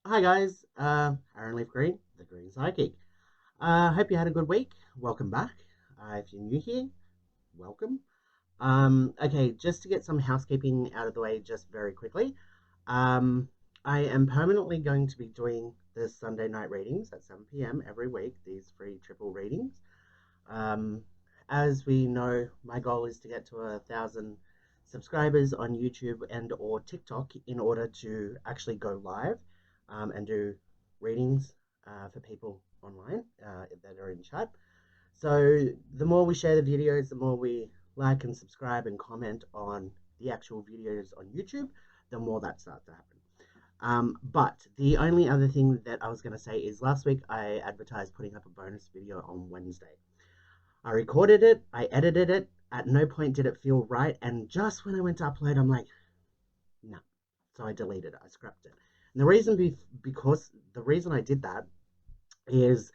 Hi guys, Aaron Leaf Green, the Green Psychic. Hope you had a good week. Welcome back. If you're new here, welcome. Okay, just to get some housekeeping out of the way, just very quickly. Um, I am permanently going to be doing the Sunday night readings at 7 p.m. every week. These free triple readings. Um, as we know, my goal is to get to 1,000 subscribers on YouTube and or TikTok in order to actually go live and do readings for people online that are in chat. So the more we share the videos, the more we like and subscribe and comment on the actual videos on YouTube, the more that starts to happen. But the only other thing that I was going to say is last week I advertised putting up a bonus video on Wednesday. I recorded it, I edited it. At no point did it feel right. And just when I went to upload, I'm like, no. So I deleted it. I scrapped it. And the reason because the reason I did that is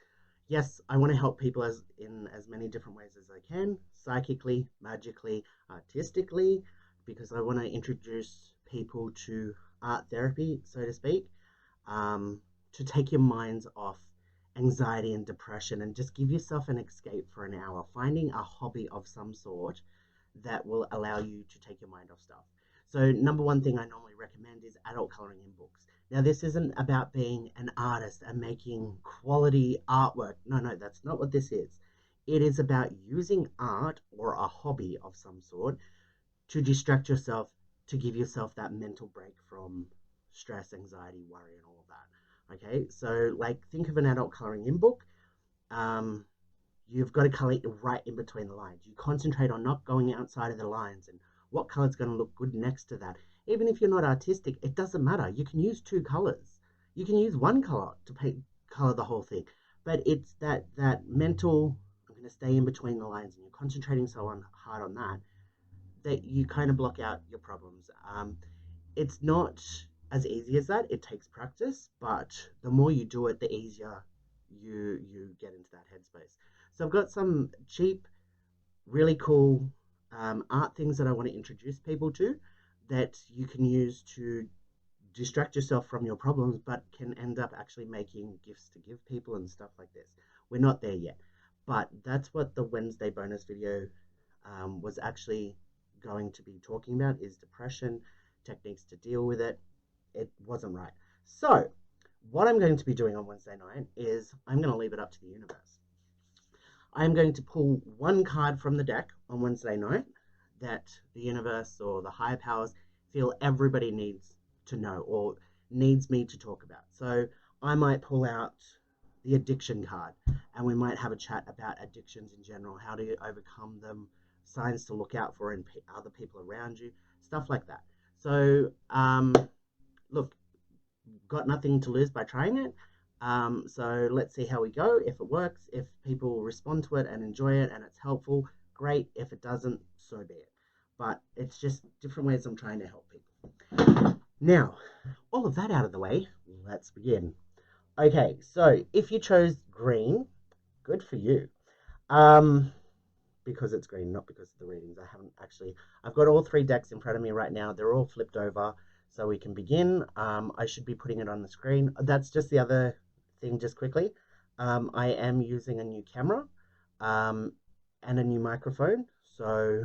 yes, I want to help people in as many different ways as I can, psychically, magically, artistically, because I want to introduce people to art therapy, so to speak, to take your minds off anxiety and depression and just give yourself an escape for an hour, finding a hobby of some sort that will allow you to take your mind off stuff. So, number one thing I normally recommend is adult coloring in books. Now, this isn't about being an artist and making quality artwork. No, no, that's not what this is. It is about using art or a hobby of some sort to distract yourself, to give yourself that mental break from stress, anxiety, worry, and all of that. Okay, so like think of an adult coloring in book. Um, you've got to color it right in between the lines. You concentrate on not going outside of the lines and what color is going to look good next to that. Even if you're not artistic, it doesn't matter. You can use two colors. You can use one color to paint color the whole thing. But it's that mental. I'm going to stay in between the lines, and you're concentrating hard on that you kind of block out your problems. It's not as easy as that. It takes practice, but the more you do it, the easier you get into that headspace. So I've got some cheap, really cool art things that I want to introduce people to that you can use to distract yourself from your problems, but can end up actually making gifts to give people and stuff like this. We're not there yet, but that's what the Wednesday bonus video was actually going to be talking about is depression, techniques to deal with it. It wasn't right. So what I'm going to be doing on Wednesday night is I'm going to leave it up to the universe. I'm going to pull one card from the deck on Wednesday night that the universe or the higher powers feel everybody needs to know or needs me to talk about. So I might pull out the addiction card and we might have a chat about addictions in general, how do you overcome them, signs to look out for in other people around you, stuff like that. So, look, got nothing to lose by trying it. So let's see how we go. If it works, if people respond to it and enjoy it and it's helpful, great. If it doesn't, so be it. But it's just different ways I'm trying to help people. Now, all of that out of the way, let's begin. Okay, so if you chose green, good for you. Um, because it's green, not because of the readings. I haven't actually. I've got all three decks in front of me right now. They're all flipped over, so we can begin. I should be putting it on the screen. That's just the other thing, just quickly. I am using a new camera um, and a new microphone, so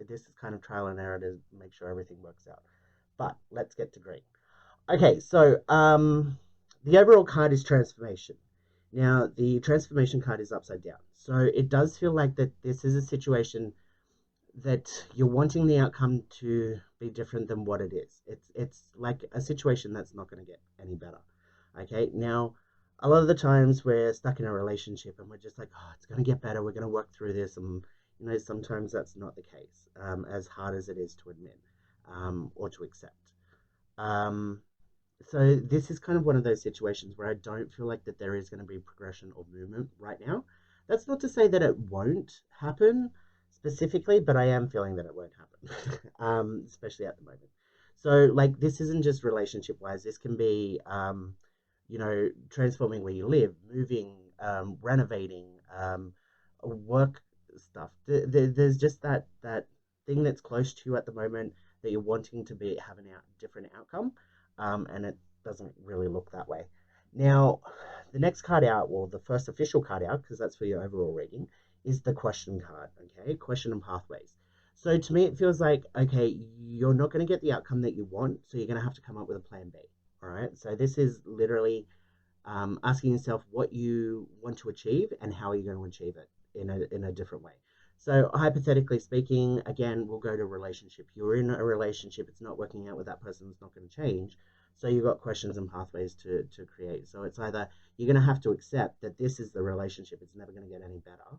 this is kind of trial and error to make sure everything works out. But let's get to green. Okay, so the overall card is transformation. Now, the transformation card is upside down. So it does feel like that this is a situation that you're wanting the outcome to be different than what it is. It's like a situation that's not going to get any better. Okay, now a lot of the times we're stuck in a relationship and we're just like, oh, it's going to get better. We're going to work through this, and sometimes that's not the case. As hard as it is to admit or to accept. Um, so this is kind of one of those situations where I don't feel like that there is going to be progression or movement right now. That's not to say that it won't happen specifically, but I am feeling that it won't happen, especially at the moment. So like this isn't just relationship wise. This can be, transforming where you live, moving, renovating, work stuff. There's just that thing that's close to you at the moment that you're wanting to be have a different outcome, and doesn't really look that way. Now, the next card out, well, the first official card out, because that's for your overall reading, is the question card, okay? Question and pathways. So to me, it feels like, okay, you're not going to get the outcome that you want, so you're going to have to come up with a plan B, all right? So this is literally asking yourself what you want to achieve and how are you going to achieve it in a different way. So hypothetically speaking, again, we'll go to relationship. You're in a relationship, it's not working out with that person, it's not going to change. So you've got questions and pathways to create. So it's either you're going to have to accept that this is the relationship, it's never going to get any better,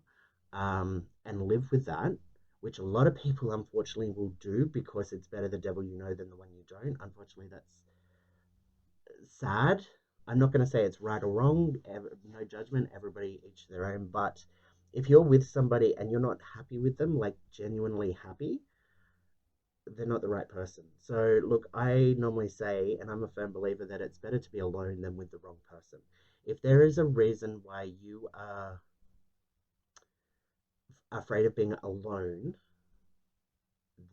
and live with that, which a lot of people unfortunately will do because it's better the devil you know than the one you don't. Unfortunately, that's sad. I'm not going to say it's right or wrong, no judgment, everybody each their own. But if you're with somebody and you're not happy with them, like genuinely happy, they're not the right person. So, look, I normally say, and I'm a firm believer that it's better to be alone than with the wrong person. If there is a reason why you are afraid of being alone,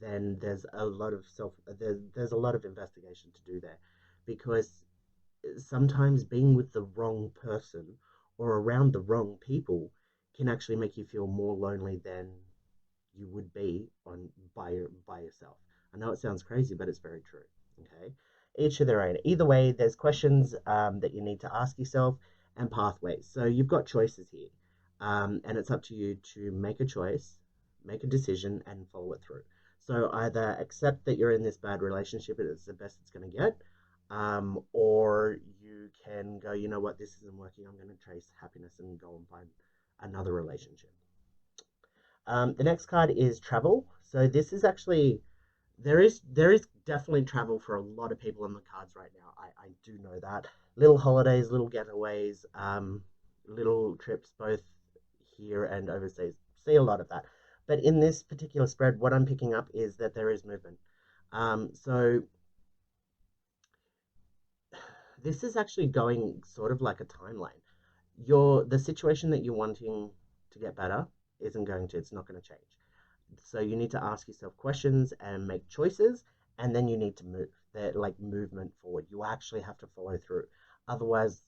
then there's a lot of investigation to do there, because sometimes being with the wrong person or around the wrong people can actually make you feel more lonely than you would be on by yourself. I know it sounds crazy, but it's very true. Okay, each of their own. Either way, there's questions that you need to ask yourself and pathways. So you've got choices here, and it's up to you to make a choice, make a decision, and follow it through. So either accept that you're in this bad relationship and it's the best it's going to get, or you can go, you know what, this isn't working. I'm going to trace happiness and go and find another relationship. The next card is travel. So this is actually there is definitely travel for a lot of people on the cards right now. I do know that. Little holidays, little getaways, little trips both here and overseas. See a lot of that. But in this particular spread, what I'm picking up is that there is movement. So this is actually going sort of like a timeline. The situation that you're wanting to get better isn't going to, it's not going to change. So you need to ask yourself questions and make choices, and then you need to move. That like movement forward. You actually have to follow through. Otherwise,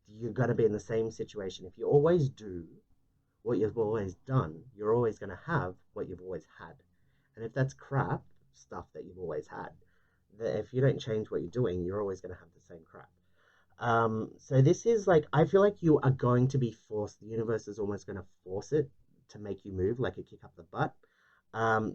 you're going to be in the same situation. If you always do what you've always done, you're always going to have what you've always had. And if that's crap stuff that you've always had, that if you don't change what you're doing, you're always going to have the same crap. So this is like, I feel like you are going to be forced. The universe is almost going to force it to make you move, like a kick up the butt.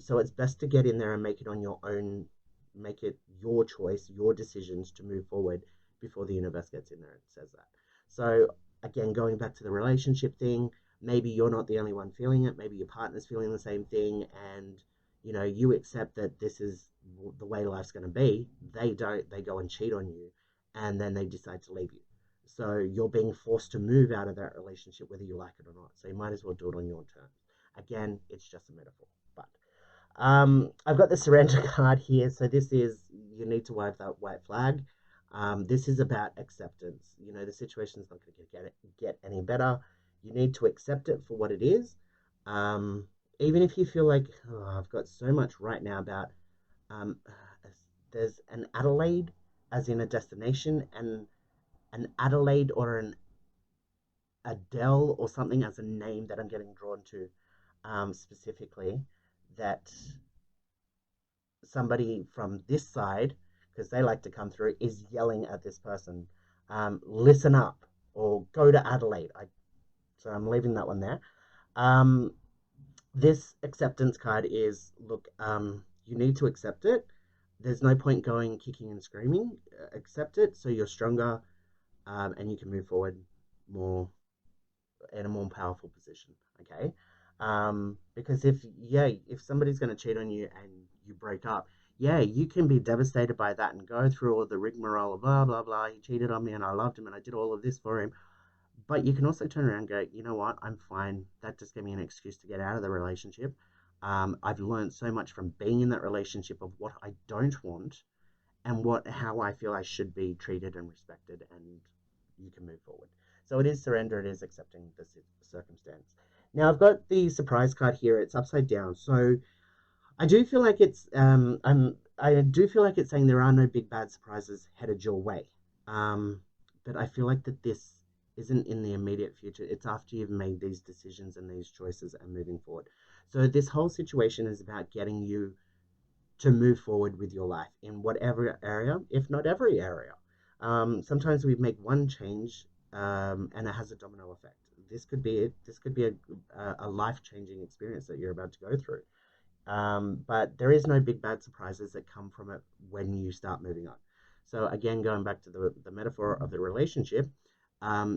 So it's best to get in there and make it on your own, make it your choice, your decisions to move forward before the universe gets in there and says that. So again, going back to the relationship thing, maybe you're not the only one feeling it. Maybe your partner's feeling the same thing, and you accept that this is the way life's going to be. They don't. They go and cheat on you, and then they decide to leave you. So you're being forced to move out of that relationship, whether you like it or not. So you might as well do it on your terms. Again, it's just a metaphor. But I've got the surrender card here. So this is, you need to wave that white flag. This is about acceptance. The situation's not going to get any better. You need to accept it for what it is. Even if you feel like, oh, I've got so much right now about, um, there's an Adelaide as in a destination, and an Adelaide or an Adele or something as a name that I'm getting drawn to, specifically, that somebody from this side, because they like to come through, is yelling at this person, listen up, or go to Adelaide. So I'm leaving that one there. Um, this acceptance card is, look, you need to accept it. There's no point going kicking and screaming. Accept it so you're stronger, and you can move forward more in a more powerful position. Okay. Because if somebody's going to cheat on you and you break up, yeah, you can be devastated by that and go through all the rigmarole of blah blah blah. He cheated on me and I loved him and I did all of this for him. But you can also turn around and go, you know what, I'm fine. That just gave me an excuse to get out of the relationship. I've learned so much from being in that relationship of what I don't want and how I feel I should be treated and respected, and you can move forward. So it is surrender, it is accepting the circumstance. Now I've got the surprise card here, it's upside down. So I do feel like I do feel like it's saying there are no big bad surprises headed your way. Um, but I feel like that this isn't in the immediate future. It's after you've made these decisions and these choices and moving forward. So this whole situation is about getting you to move forward with your life in whatever area, if not every area. Sometimes we make one change, and it has a domino effect. This could be it. This could be a life changing experience that you're about to go through. But there is no big bad surprises that come from it when you start moving on. So again, going back to the metaphor of the relationship,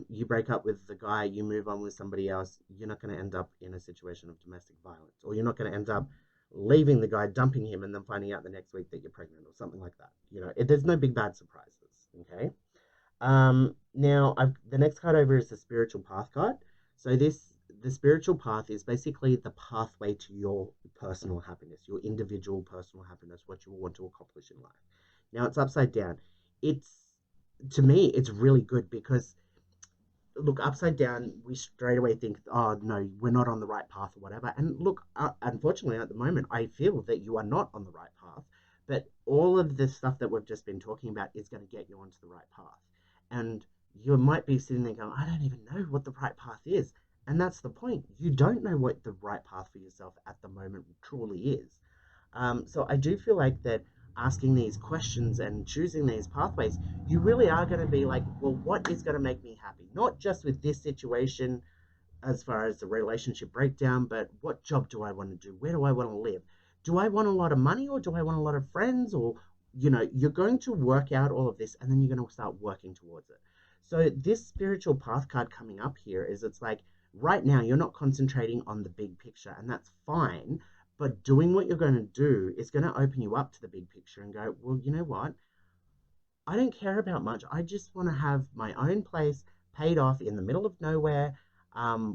you break up with the guy, you move on with somebody else, you're not going to end up in a situation of domestic violence, or you're not going to end up leaving the guy, dumping him, and then finding out the next week that you're pregnant or something like that. There's no big bad surprises. Okay. Now the next card over is the spiritual path card. So the spiritual path is basically the pathway to your personal happiness, your individual personal happiness, what you want to accomplish in life. Now it's upside down. It's To me, it's really good because look, upside down, we straight away think, oh no, we're not on the right path or whatever. And look, unfortunately, at the moment, I feel that you are not on the right path. But all of the stuff that we've just been talking about is going to get you onto the right path. And you might be sitting there going, I don't even know what the right path is. And that's the point. You don't know what the right path for yourself at the moment truly is. So I do feel like that asking these questions and choosing these pathways, you really are going to be like, well, what is going to make me happy? Not just with this situation as far as the relationship breakdown, but what job do I want to do? Where do I want to live? Do I want a lot of money or do I want a lot of friends? Or, you're going to work out all of this and then you're going to start working towards it. So this spiritual path card coming up here is it's like right now you're not concentrating on the big picture and that's fine, but doing what you're going to do is going to open you up to the big picture and go, well, you know what? I don't care about much. I just want to have my own place paid off in the middle of nowhere,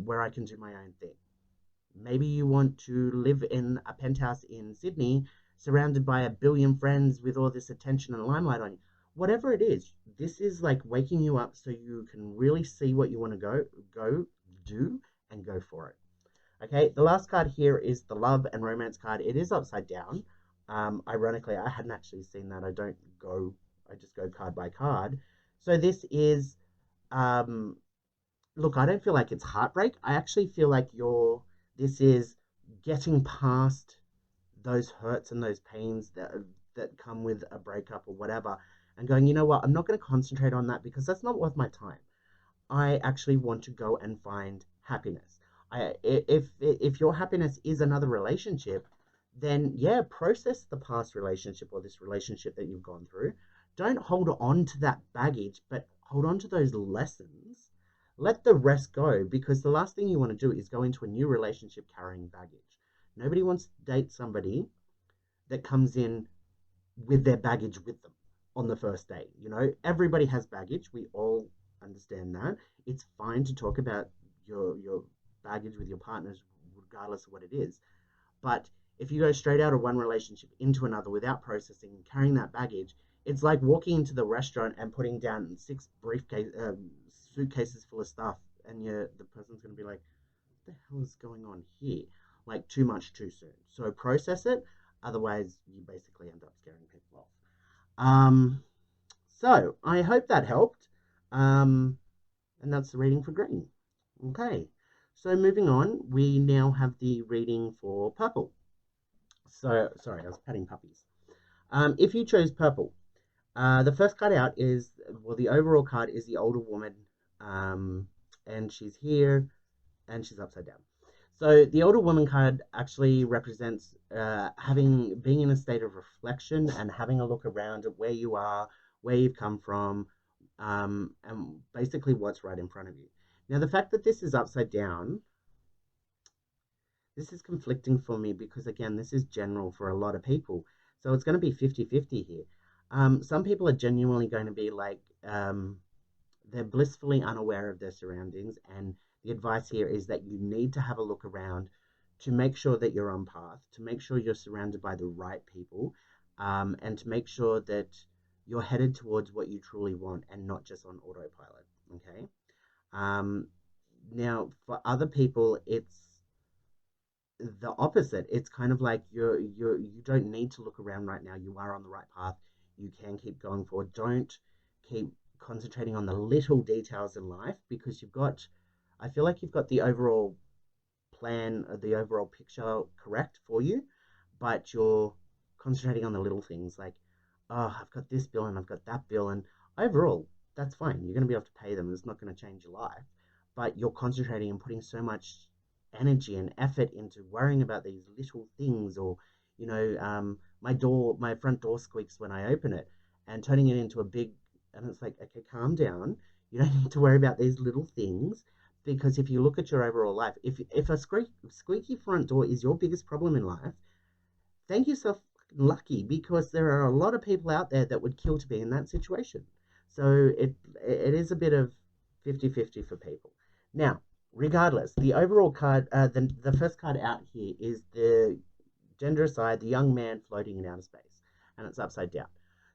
where I can do my own thing. Maybe you want to live in a penthouse in Sydney, surrounded by a billion friends with all this attention and limelight on you. Whatever it is, this is like waking you up so you can really see what you want to go do and go for it. Okay, the last card here is the love and romance card. It is upside down. Ironically, I hadn't actually seen that. I just go card by card. So this is, um, look, I don't feel like it's heartbreak. I actually feel like this is getting past those hurts and those pains that come with a breakup or whatever, and going, you know what, I'm not going to concentrate on that because that's not worth my time. I actually want to go and find happiness. If your happiness is another relationship, then yeah, process the past relationship or this relationship that you've gone through. Don't hold on to that baggage, but hold on to those lessons. Let the rest go because the last thing you want to do is go into a new relationship carrying baggage. Nobody wants to date somebody that comes in with their baggage with them on the first date. Everybody has baggage. We all understand that. It's fine to talk about your baggage with your partners, regardless of what it is. But if you go straight out of one relationship into another without processing and carrying that baggage, it's like walking into the restaurant and putting down suitcases full of stuff, and the person's going to be like, "What the hell is going on here?" Like too much too soon. So process it. Otherwise, you basically end up scaring people off. Um, so I hope that helped. Um, and that's the reading for green. Okay. So moving on, we now have the reading for purple. So sorry, I was patting puppies. If you chose purple, the first card out is, well, the overall card is the older woman, um, and she's here, and she's upside down. So the older woman card actually represents being in a state of reflection and having a look around at where you are, where you've come from, and basically what's right in front of you. Now, the fact that this is upside down, this is conflicting for me because, again, this is general for a lot of people. So it's going to be 50-50 here. Some people are genuinely going to be like, they're blissfully unaware of their surroundings. And the advice here is that you need to have a look around to make sure that you're on path, to make sure you're surrounded by the right people, and to make sure that you're headed towards what you truly want and not just on autopilot. Okay. Um, Now, for other people, the opposite. It's kind of like you don't need to look around right now. You are on the right path. You can keep going forward. Don't keep concentrating on the little details in life because I feel like you've got the overall plan, the overall picture correct for you, but you're concentrating on the little things like, oh, I've got this bill and I've got that bill, and overall, that's fine. You're going to be able to pay them. It's not going to change your life, but you're concentrating and putting so much energy and effort into worrying about these little things, or my front door squeaks when I open it, and turning it into a big, and it's like, okay, calm down. You don't need to worry about these little things because if you look at your overall life, if a squeaky front door is your biggest problem in life, thank yourself lucky because there are a lot of people out there that would kill to be in that situation. So it is a bit of 50-50 for people. Now, regardless, the overall card, the first card out here is the gender aside, the young man floating in outer space, and it's upside down.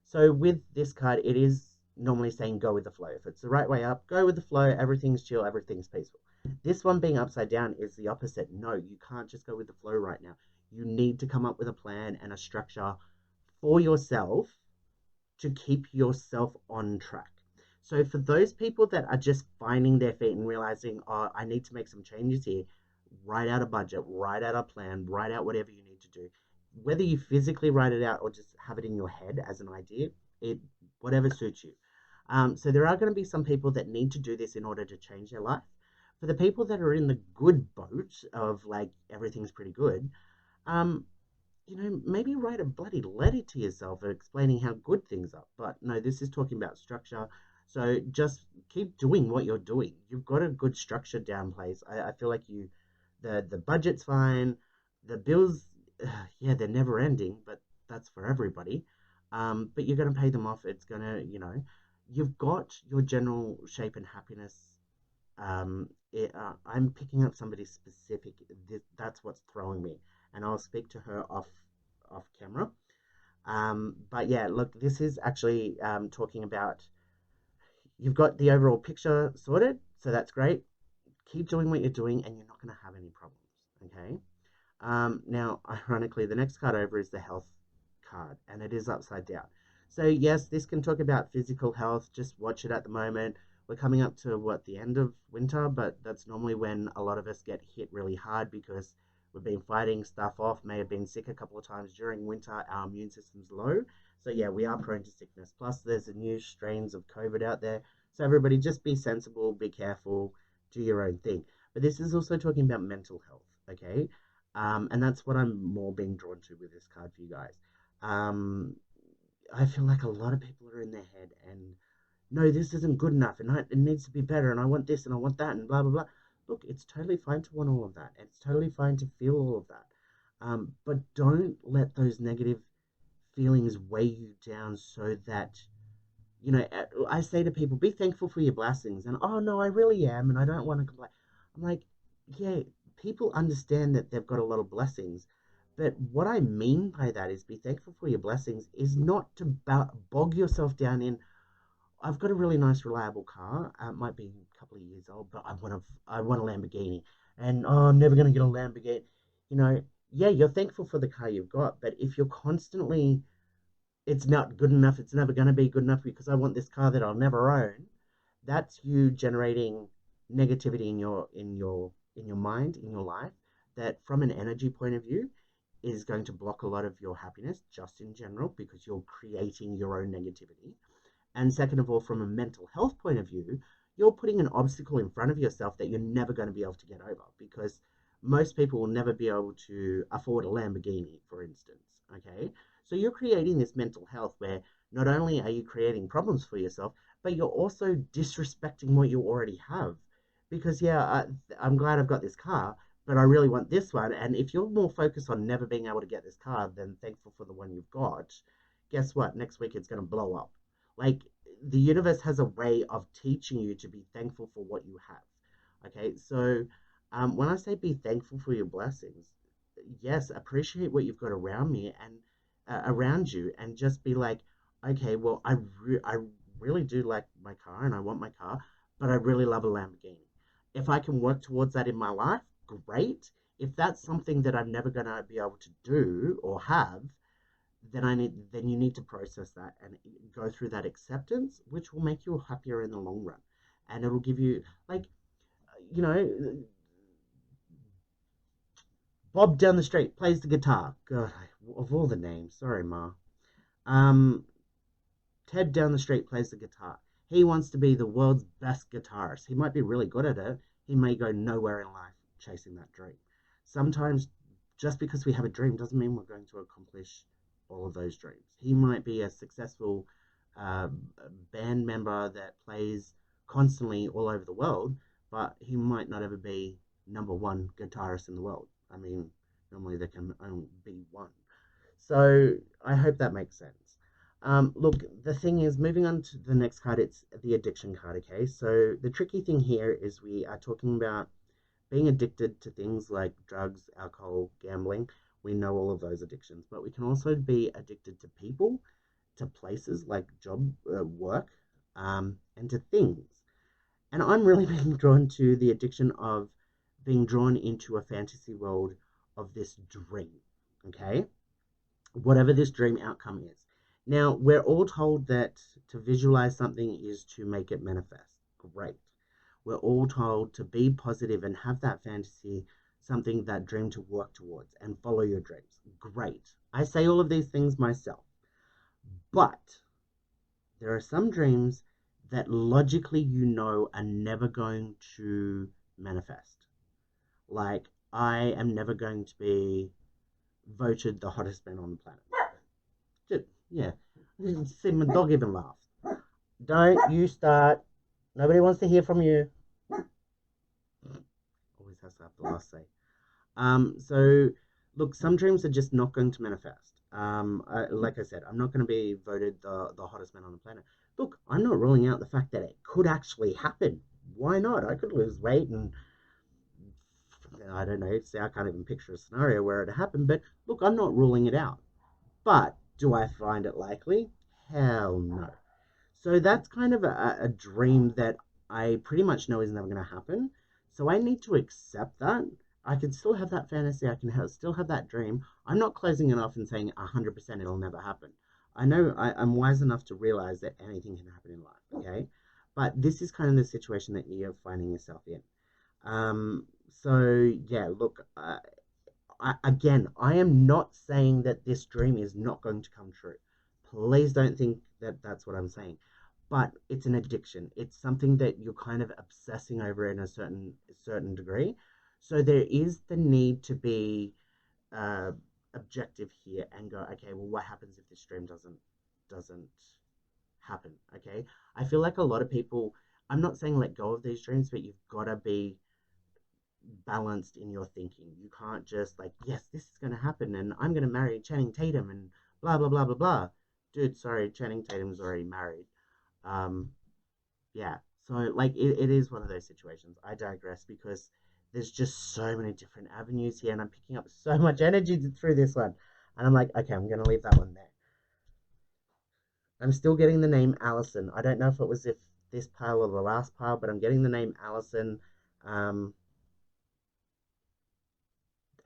So with this card, it is normally saying go with the flow. If it's the right way up, go with the flow, everything's chill, everything's peaceful. This one being upside down is the opposite. No, you can't just go with the flow right now. You need to come up with a plan and a structure for yourself to keep yourself on track. So for those people that are just finding their feet and realizing, oh, I need to make some changes here, write out a budget, write out a plan, write out whatever you need to do. Whether you physically write it out or just have it in your head as an idea, it whatever suits you. So there are going to be some people that need to do this in order to change their life. For the people that are in the good boat of like everything's pretty good, um, maybe write a bloody letter to yourself explaining how good things are. But no, this is talking about structure. So just keep doing what you're doing. You've got a good structure down place. I feel like the budget's fine. The bills, yeah, they're never ending, but that's for everybody. But you're going to pay them off. It's going to, you've got your general shape and happiness. I'm picking up somebody specific. That's what's throwing me, and I'll speak to her off camera. But yeah, look, this is actually talking about you've got the overall picture sorted, so that's great. Keep doing what you're doing, and you're not going to have any problems. Okay. Now, ironically, the next card over is the health card, and it is upside down. So yes, this can talk about physical health. Just watch it at the moment. We're coming up to the end of winter, but that's normally when a lot of us get hit really hard because we've been fighting stuff off, may have been sick a couple of times during winter. Our immune system's low. So yeah, we are prone to sickness. Plus, there's new strains of COVID out there. So everybody just be sensible, be careful, do your own thing. But this is also talking about mental health, okay? And that's what I'm more being drawn to with this card for you guys. Um, I feel like a lot of people are in their head and no, this isn't good enough and it needs to be better and I want this and I want that and blah, blah, blah. Look, it's totally fine to want all of that. It's totally fine to feel all of that. But don't let those negative feelings weigh you down so that, I say to people, be thankful for your blessings. And, oh, no, I really am. And I don't want to complain. I'm like, yeah, people understand that they've got a lot of blessings. But what I mean by that is be thankful for your blessings is not to bog yourself down in, I've got a really nice, reliable car. It might be a couple of years old, but I want a Lamborghini. And, oh, I'm never going to get a Lamborghini. You know, yeah, you're thankful for the car you've got. But if you're constantly, it's not good enough, it's never going to be good enough because I want this car that I'll never own, that's you generating negativity in your mind, in your life, that from an energy point of view is going to block a lot of your happiness just in general because you're creating your own negativity. And second of all, from a mental health point of view, you're putting an obstacle in front of yourself that you're never going to be able to get over because most people will never be able to afford a Lamborghini, for instance. Okay. So you're creating this mental health where not only are you creating problems for yourself, but you're also disrespecting what you already have. Because, yeah, I'm glad I've got this car, but I really want this one. And if you're more focused on never being able to get this car than thankful for the one you've got, guess what? Next week it's going to blow up. Like, the universe has a way of teaching you to be thankful for what you have. Okay, so when I say be thankful for your blessings, yes, appreciate what you've got around me and around you, and just be like, okay, well, I really do like my car and I want my car, but I really love a Lamborghini. If I can work towards that in my life, great. if that's something that I'm never going to be able to do or have, then you need to process that and go through that acceptance, which will make you happier in the long run. And it'll give you, like, you know, Bob down the street plays the guitar. God, of all the names, sorry, Ma. Um, Ted down the street plays the guitar. He wants to be the world's best guitarist. He might be really good at it. He may go nowhere in life chasing that dream. Sometimes just because we have a dream doesn't mean we're going to accomplish all of those dreams. He might be a successful uh, band member that plays constantly all over the world, but he might not ever be number one guitarist in the world. I mean, normally there can only be one. So I hope that makes sense. Look, the thing is, moving on to the next card, it's the addiction card, okay? So the tricky thing here is we are talking about being addicted to things like drugs, alcohol, gambling. We know all of those addictions, but we can also be addicted to people, to places like job, work, and to things. And I'm really being drawn to the addiction of being drawn into a fantasy world of this dream, okay? Whatever this dream outcome is. Now, we're all told that to visualize something is to make it manifest. Great. We're all told to be positive and have that fantasy, something, that dream to work towards and follow your dreams. Great. I say all of these things myself. But there are some dreams that logically you know are never going to manifest. Like, I am never going to be voted the hottest man on the planet. Just, yeah. See, my dog even laughed. Don't you start. Nobody wants to hear from you. Always has to have the last say. So look, some dreams are just not going to manifest. Like I said, I'm not going to be voted the hottest man on the planet. Look, I'm not ruling out the fact that it could actually happen. Why not? I could lose weight and I don't know. See, I can't even picture a scenario where it happened. But look, I'm not ruling it out. But do I find it likely? Hell no. So that's kind of a dream that I pretty much know is never going to happen. So I need to accept that. I can still have that fantasy. I can still have that dream. I'm not closing it off and saying 100% it'll never happen. I know I'm wise enough to realize that anything can happen in life, okay? But this is kind of the situation that you're finding yourself in. So, yeah, look, again, I am not saying that this dream is not going to come true. Please don't think that that's what I'm saying. But it's an addiction. It's something that you're kind of obsessing over in a certain degree. So there is the need to be uh, objective here and go, okay, well, what happens if this dream doesn't happen? Okay, I feel like a lot of people. I'm not saying let go of these dreams, but you've got to be balanced in your thinking. You can't just like, yes, this is going to happen and I'm going to marry Channing Tatum and blah, blah, blah, blah, blah. Dude, sorry, Channing Tatum's already married. Um, yeah. So, like, it is one of those situations. I digress because there's just so many different avenues here and I'm picking up so much energy through this one. And I'm like, okay, I'm going to leave that one there. I'm still getting the name Allison. I don't know if it was if this pile or the last pile, but I'm getting the name Allison. Um,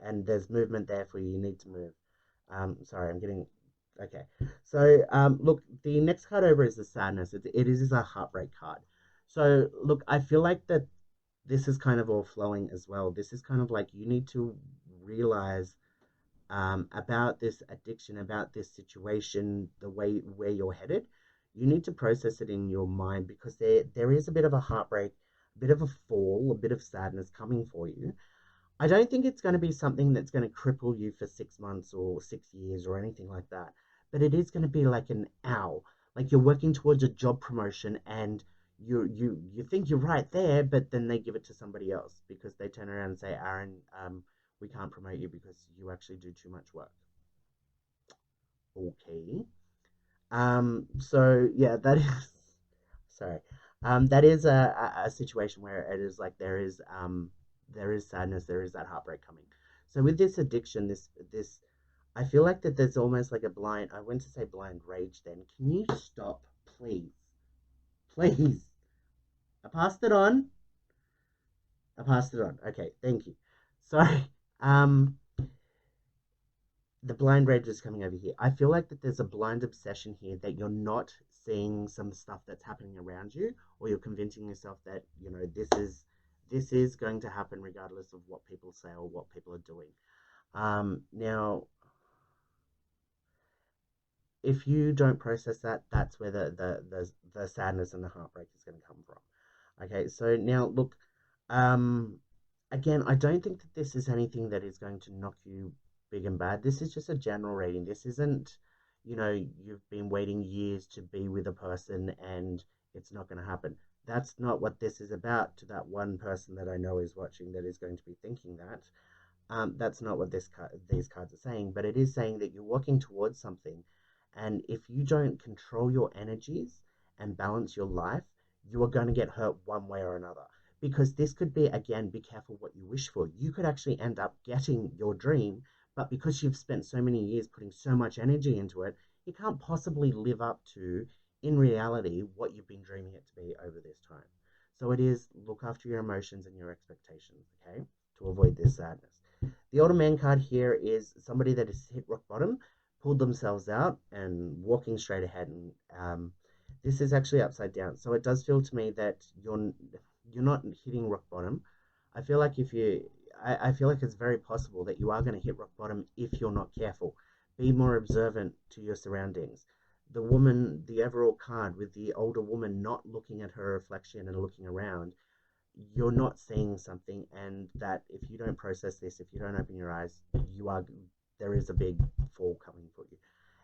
and there's movement there for you. You need to move. Sorry, I'm getting okay. So look, the next card over is the sadness. It is a heartbreak card. So look, I feel like that this is kind of all flowing as well. This is kind of like you need to realize about this addiction, about this situation, the way where you're headed. You need to process it in your mind because there is a bit of a heartbreak, a bit of a fall, a bit of sadness coming for you. I don't think it's going to be something that's going to cripple you for 6 months or 6 years or anything like that. But it is going to be like an ow. Like you're working towards a job promotion and you think you're right there, but then they give it to somebody else because they turn around and say, Aaron, we can't promote you because you actually do too much work. Okay. So yeah, that is sorry. That is a situation where it is like there is sadness, there is that heartbreak coming. So with this addiction, this I feel like that there's almost like a blind I went to say blind rage then. Can you stop, please? Please. I passed it on. I passed it on. Okay, thank you. Sorry. Um, the blind rage is coming over here. I feel like that there's a blind obsession here that you're not seeing some stuff that's happening around you, or you're convincing yourself that, you know, this is going to happen regardless of what people say or what people are doing. Now, if you don't process that, that's where the sadness and the heartbreak is going to come from. Okay, so now look, um, again, I don't think that this is anything that is going to knock you big and bad. This is just a general reading. This isn't, you know, you've been waiting years to be with a person and it's not going to happen. That's not what this is about. To that one person that I know is watching that is going to be thinking that. That's not what these cards are saying, but it is saying that you're walking towards something, and if you don't control your energies and balance your life, you are going to get hurt one way or another. Because this could be, again, be careful what you wish for. You could actually end up getting your dream, but because you've spent so many years putting so much energy into it, you can't possibly live up to, in reality, what you've been dreaming it to be over this time. So it is look after your emotions and your expectations, okay, to avoid this sadness. The older man card here is somebody that has hit rock bottom, pulled themselves out, and walking straight ahead. And this is actually upside down. So it does feel to me that you're not hitting rock bottom. I feel like if you, I feel like it's very possible that you are going to hit rock bottom if you're not careful. Be more observant to your surroundings. The woman, the overall card with the older woman not looking at her reflection and looking around, you're not seeing something, and that if you don't process this, if you don't open your eyes, you are there is a big fall coming for you.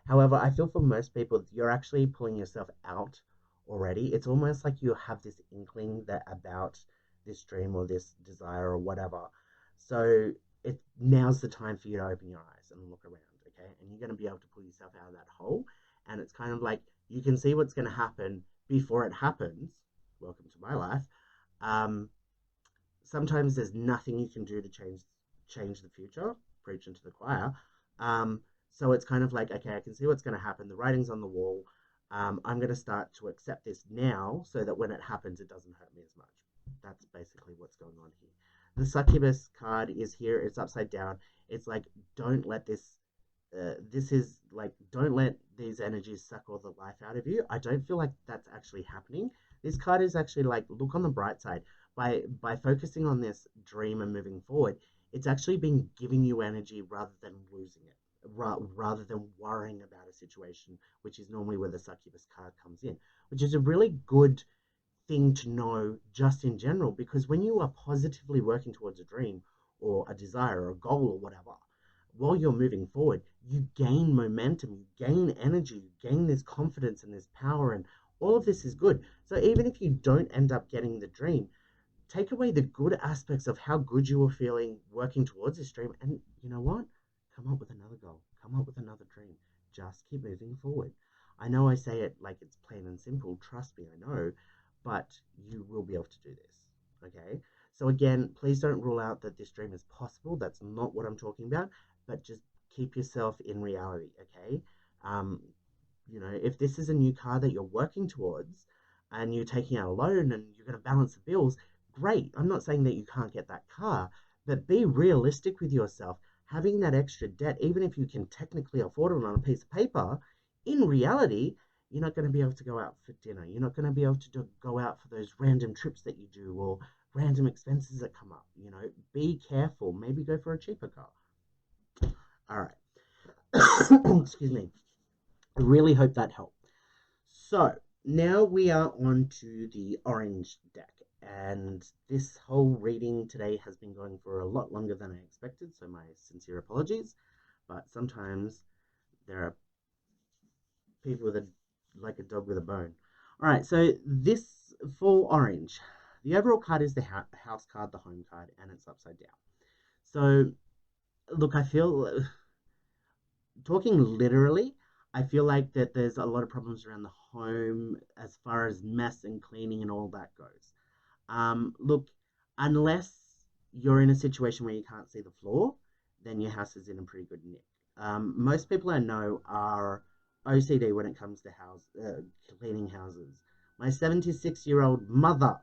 However, I feel for most people you're actually pulling yourself out already. It's almost like you have this inkling that about this dream or this desire or whatever. So it now's the time for you to open your eyes and look around, okay? And you're going to be able to pull yourself out of that hole, and it's kind of like you can see what's going to happen before it happens. Welcome to my life. um, Sometimes there's nothing you can do to change the future. Preaching to the choir. Um, so it's kind of like, okay, I can see what's going to happen. The writing's on the wall. I'm going to start to accept this now, so that when it happens, it doesn't hurt me as much. That's basically what's going on here. The succubus card is here. It's upside down. It's like, don't let this. This is like, don't let these energies suck all the life out of you. I don't feel like that's actually happening. This card is actually like, look on the bright side. By focusing on this dream and moving forward, it's actually been giving you energy rather than losing it, rather than worrying about a situation, which is normally where the succubus card comes in, which is a really good thing to know just in general, because when you are positively working towards a dream or a desire or a goal or whatever, while you're moving forward, you gain momentum, you gain energy, you gain this confidence and this power, and all of this is good. So even if you don't end up getting the dream, take away the good aspects of how good you were feeling working towards this dream, and you know what? Come up with another goal, come up with another dream. Just keep moving forward. I know I say it like it's plain and simple, trust me, I know, but you will be able to do this, okay? So again, please don't rule out that this dream is possible. That's not what I'm talking about, but just keep yourself in reality, okay? um you know, if this is a new car that you're working towards and you're taking out a loan and you're going to balance the bills, great. I'm not saying that you can't get that car, but be realistic with yourself. Having that extra debt, even if you can technically afford it on a piece of paper, in reality, you're not going to be able to go out for dinner. You're not going to be able to go out for those random trips that you do, or random expenses that come up. You know, be careful. Maybe go for a cheaper car. All right. Excuse me. I really hope that helped. So now we are on to the orange deck, and this whole reading today has been going for a lot longer than I expected, so my sincere apologies. But sometimes there are people with a like a dog with a bone. All right, so this for orange, the overall card is the house card, the home card, and it's upside down. So look, I feel talking literally, I feel like that there's a lot of problems around the home as far as mess and cleaning and all that goes. Look, unless you're in a situation where you can't see the floor, then your house is in a pretty good nick. Most people I know are OCD when it comes to cleaning houses. My 76-year-old mother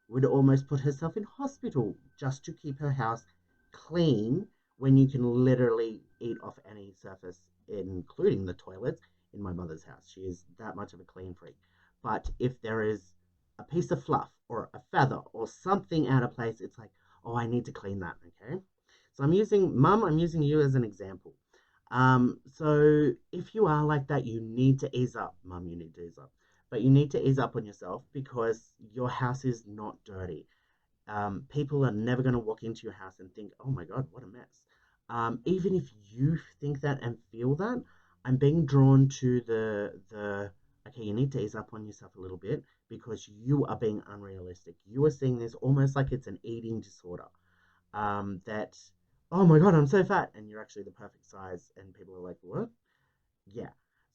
would almost put herself in hospital just to keep her house clean when you can literally eat off any surface, including the toilets in my mother's house. She is that much of a clean freak. But if there is a piece of fluff or a feather or something out of place, it's like, oh, I need to clean that, okay? So I'm using you as an example. So if you are like that, you need to ease up, Mum, you need to ease up. But you need to ease up on yourself because your house is not dirty. People are never going to walk into your house and think, oh my God, what a mess. Even if you think that and feel that, I'm being drawn to okay, you need to ease up on yourself a little bit because you are being unrealistic. You are seeing this almost like it's an eating disorder. That, oh my God, I'm so fat. And you're actually the perfect size. And people are like, what? Yeah.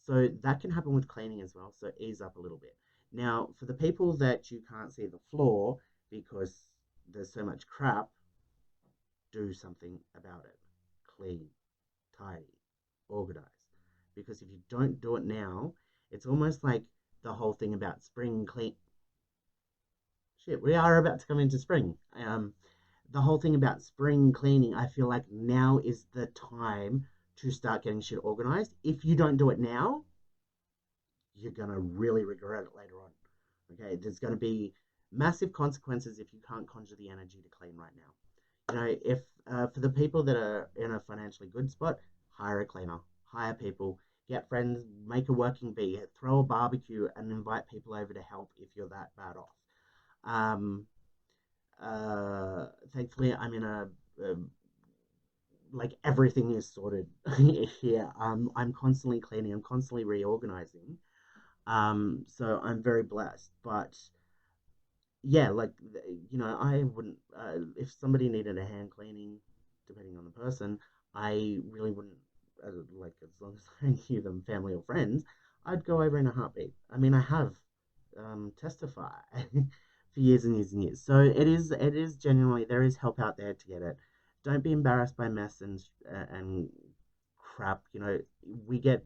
So that can happen with cleaning as well. So ease up a little bit. Now, for the people that you can't see the floor because there's so much crap, do something about it. Clean, tidy, organize. Because if you don't do it now, it's almost like the whole thing about spring clean. Shit, we are about to come into spring. The whole thing about spring cleaning, I feel like now is the time to start getting shit organized. If you don't do it now, you're going to really regret it later on. Okay, there's going to be massive consequences if you can't conjure the energy to clean right now. You know, if for the people that are in a financially good spot, hire a cleaner, hire people, get friends, make a working bee, throw a barbecue, and invite people over to help if you're that bad off. Um, Thankfully, I'm in a like everything is sorted here. I'm constantly cleaning, I'm constantly reorganizing. So I'm very blessed, but yeah, like I wouldn't if somebody needed a hand cleaning, depending on the person, I really wouldn't like as long as I knew them family or friends, I'd go over in a heartbeat. I mean, I have testify for years and years and years. So it is genuinely there is help out there to get it. Don't be embarrassed by mess and crap. We get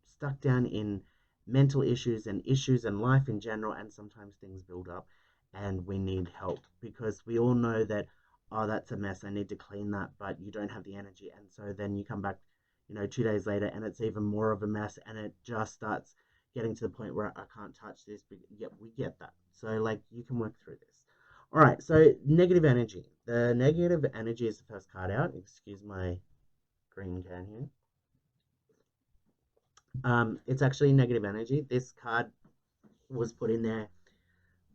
stuck down in mental issues and issues in life in general, and sometimes things build up and we need help because we all know that, oh, that's a mess, I need to clean that, but you don't have the energy. And so then you come back, 2 days later, and it's even more of a mess, and it just starts getting to the point where I can't touch this. But yep, we get that. So, like, you can work through this. All right, so negative energy. The negative energy is the first card out. Excuse my green can here. It's actually negative energy. This card was put in there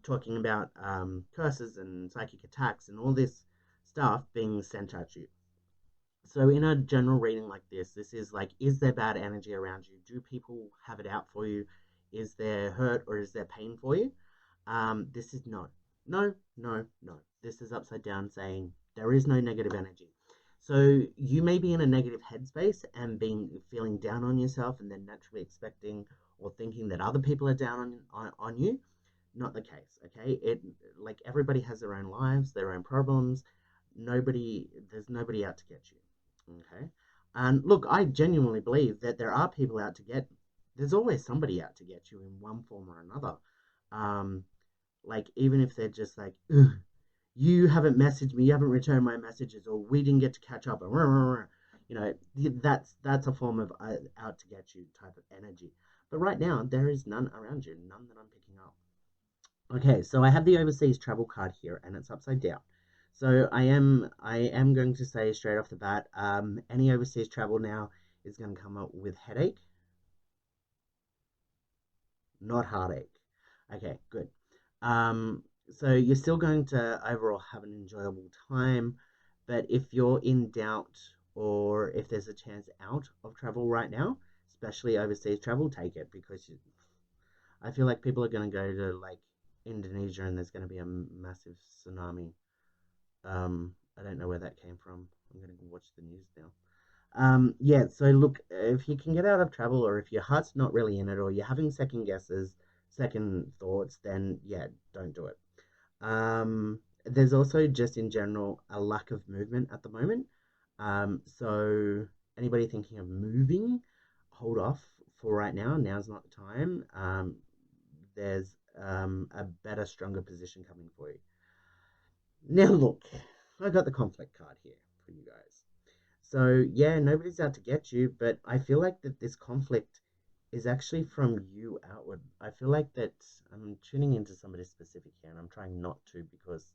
talking about curses and psychic attacks and all this stuff being sent at you. So in a general reading like this is like, is there bad energy around you? Do people have it out for you? Is there hurt or is there pain for you? This is no. No, no, no. This is upside down saying there is no negative energy. So you may be in a negative headspace and feeling down on yourself and then naturally expecting or thinking that other people are down on you. Not the case, okay? Like everybody has their own lives, their own problems. There's nobody out to get you. Okay. And look, I genuinely believe that there are people out to there's always somebody out to get you in one form or another. Um, like even if they're just like, ugh, you haven't messaged me, you haven't returned my messages, or we didn't get to catch up, or that's a form of out to get you type of energy. But right now, there is none around you, none that I'm picking up. Okay, so I have the overseas travel card here, and it's upside down. So I am going to say straight off the bat, any overseas travel now is going to come up with headache, not heartache. Okay, good. So you're still going to overall have an enjoyable time, but if you're in doubt or if there's a chance out of travel right now, especially overseas travel, take it because I feel like people are going to go to like Indonesia and there's going to be a massive tsunami. I don't know where that came from. I'm going to watch the news now. Yeah, so look, if you can get out of travel or if your heart's not really in it or you're having second guesses, second thoughts, then yeah, don't do it. There's also just in general a lack of movement at the moment. So anybody thinking of moving, hold off for right now. Now's not the time. There's a stronger position coming for you. Now look, I got the conflict card here. for you guys. So yeah, nobody's out to get you, but I feel like that this conflict is actually from you outward. I feel like that I'm tuning into somebody specific here, and I'm trying not to because,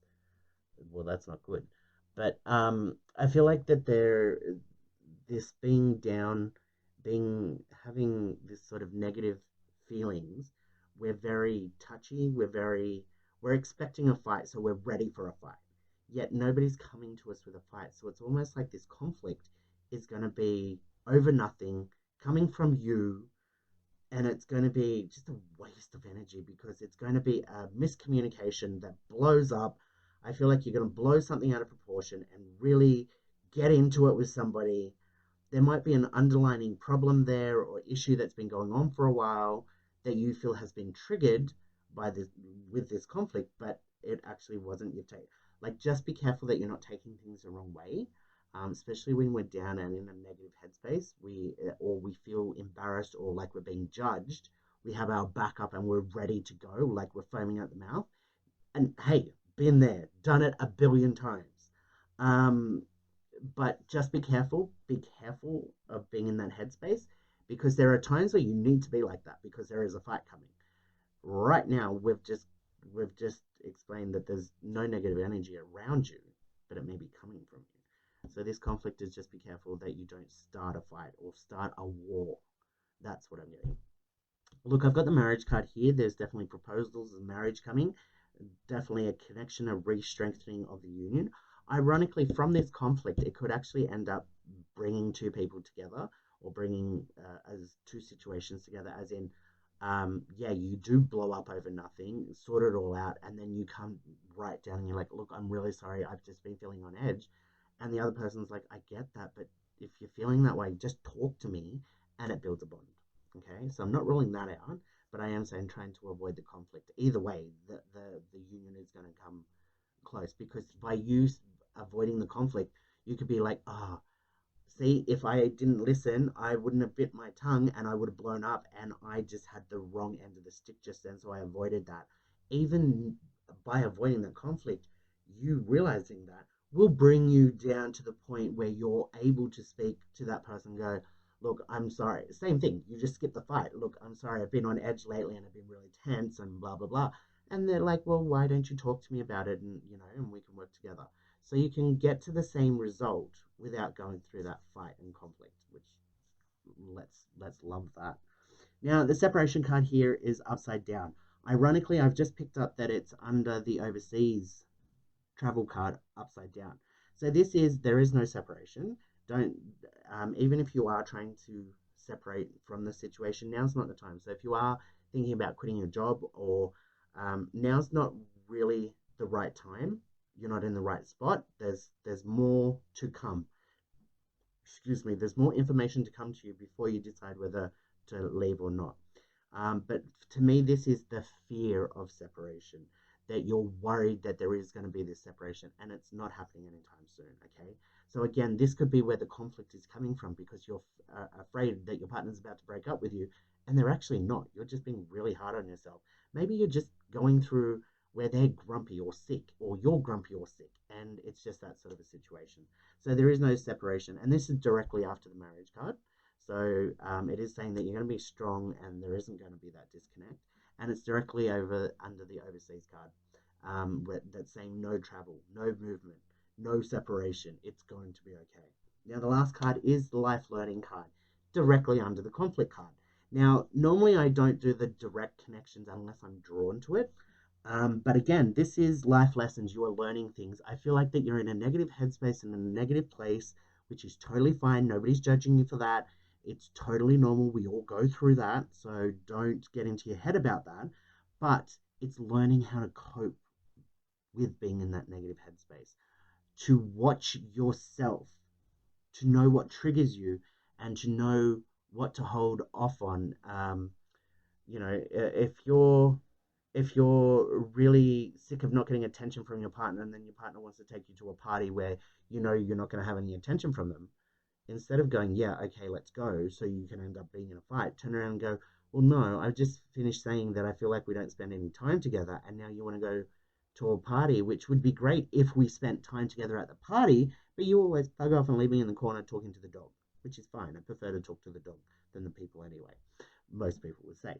well, that's not good. But I feel like that this being down, being having this sort of negative feelings, we're very touchy, we're expecting a fight, so we're ready for a fight. Yet nobody's coming to us with a fight. So it's almost like this conflict is going to be over nothing, coming from you, and it's going to be just a waste of energy because it's going to be a miscommunication that blows up. I feel like you're going to blow something out of proportion and really get into it with somebody. There might be an underlying problem there or issue that's been going on for a while that you feel has been triggered by this with this conflict, but it actually wasn't. Like, just be careful that you're not taking things the wrong way, especially when we're down and in a negative headspace. We feel embarrassed or like we're being judged. We have our back up and we're ready to go, like we're foaming at the mouth. And hey, been there, done it a billion times. Um, but just be careful. Be careful of being in that headspace because there are times where you need to be like that because there is a fight coming. Right now, we've just explained that there's no negative energy around you, but it may be coming from you. So this conflict is just be careful that you don't start a fight or start a war. That's what I'm getting. Look, I've got the marriage card here. There's definitely proposals of marriage coming, definitely a connection, a re-strengthening of the union. Ironically, from this conflict, it could actually end up bringing two people together or bringing as two situations together, as in, yeah, you do blow up over nothing, sort it all out, and then you come right down and you're like, look, I'm really sorry, I've just been feeling on edge. And the other person's like, I get that, but if you're feeling that way, just talk to me and it builds a bond. Okay, so I'm not ruling that out, but I am saying trying to avoid the conflict. Either way, the union is going to come close because by you avoiding the conflict, you could be like, oh, see, if I didn't listen, I wouldn't have bit my tongue and I would have blown up, and I just had the wrong end of the stick just then, so I avoided that. Even by avoiding the conflict, you realizing that will bring you down to the point where you're able to speak to that person and go, look, I'm sorry. Same thing. You just skip the fight. Look, I'm sorry. I've been on edge lately and I've been really tense and blah, blah, blah. And they're like, well, why don't you talk to me about it? And, and we can work together. So you can get to the same result without going through that fight and conflict, which let's love that. Now, the separation card here is upside down. Ironically, I've just picked up that it's under the overseas travel card upside down. So this is, there is no separation. Don't, even if you are trying to separate from the situation, now's not the time. So if you are thinking about quitting your job, or now's not really the right time. You're not in the right spot. There's more to come. Excuse me. There's more information to come to you before you decide whether to leave or not. But to me, this is the fear of separation, that you're worried that there is going to be this separation and it's not happening anytime soon. Okay. So again, this could be where the conflict is coming from because you're afraid that your partner's about to break up with you and they're actually not. You're just being really hard on yourself. Maybe you're just going through where they're grumpy or sick, or you're grumpy or sick, and it's just that sort of a situation. So there is no separation. And this is directly after the marriage card. So it is saying that you're going to be strong and there isn't going to be that disconnect. And it's directly over under the overseas card, that's saying no travel, no movement, no separation. It's going to be okay. Now, the last card is the life learning card, directly under the conflict card. Now, normally I don't do the direct connections unless I'm drawn to it. But again, this is life lessons. You are learning things. I feel like that you're in a negative headspace and in a negative place, which is totally fine. Nobody's judging you for that. It's totally normal. We all go through that. So don't get into your head about that. But it's learning how to cope with being in that negative headspace, to watch yourself, to know what triggers you, and to know what to hold off on. If you're really sick of not getting attention from your partner, and then your partner wants to take you to a party where you're not going to have any attention from them, instead of going, yeah, okay, let's go, so you can end up being in a fight, turn around and go, well, no, I've just finished saying that I feel like we don't spend any time together, and now you want to go to a party, which would be great if we spent time together at the party, but you always bug off and leave me in the corner talking to the dog, which is fine. I prefer to talk to the dog than the people anyway. Most people would say.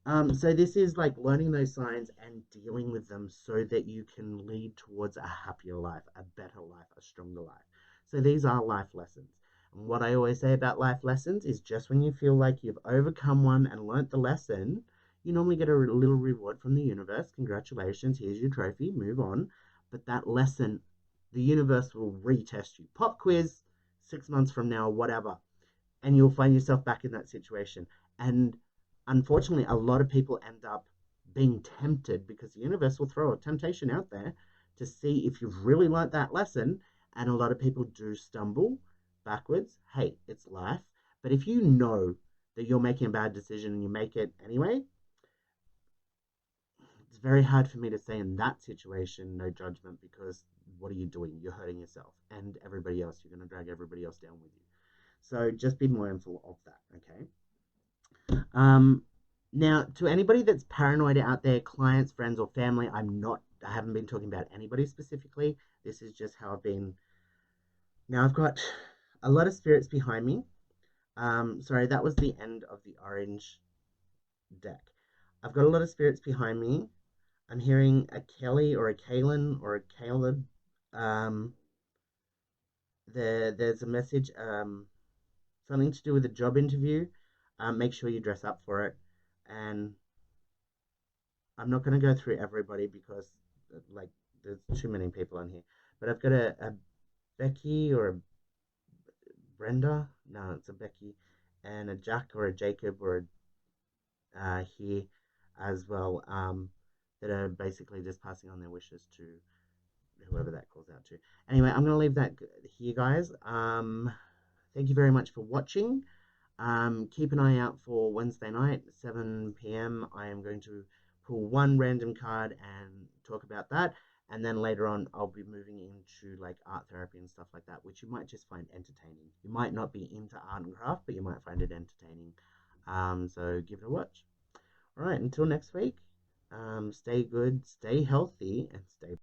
So this is like learning those signs and dealing with them so that you can lead towards a happier life, a better life, a stronger life. So these are life lessons. And what I always say about life lessons is just when you feel like you've overcome one and learnt the lesson, you normally get a little reward from the universe. Congratulations, here's your trophy, move on. But that lesson, the universe will retest you. Pop quiz, 6 months from now, whatever. And you'll find yourself back in that situation. And unfortunately, a lot of people end up being tempted because the universe will throw a temptation out there to see if you've really learnt that lesson. And a lot of people do stumble backwards. Hey, it's life. But if you know that you're making a bad decision and you make it anyway, it's very hard for me to say in that situation, no judgment, because what are you doing? You're hurting yourself and everybody else. You're going to drag everybody else down with you. So just be mindful of that, okay? Now, to anybody that's paranoid out there, clients, friends, or family, I haven't been talking about anybody specifically. This is just how I've been. Now, I've got a lot of spirits behind me. Sorry, that was the end of the orange deck. I've got a lot of spirits behind me. I'm hearing a Kelly or a Kaylin or a Caleb. There's a message, something to do with a job interview. Make sure you dress up for it. And I'm not going to go through everybody because, like, there's too many people on here. But I've got a Becky or a Brenda. No, it's a Becky. And a Jack or a Jacob or a here as well, that are basically just passing on their wishes to whoever that calls out to. Anyway, I'm going to leave that here, guys. Thank you very much for watching. Keep an eye out for Wednesday night, 7 p.m. I am going to pull one random card and talk about that. And then later on, I'll be moving into like art therapy and stuff like that, which you might just find entertaining. You might not be into art and craft, but you might find it entertaining. So give it a watch. All right, until next week, stay good, stay healthy, and stay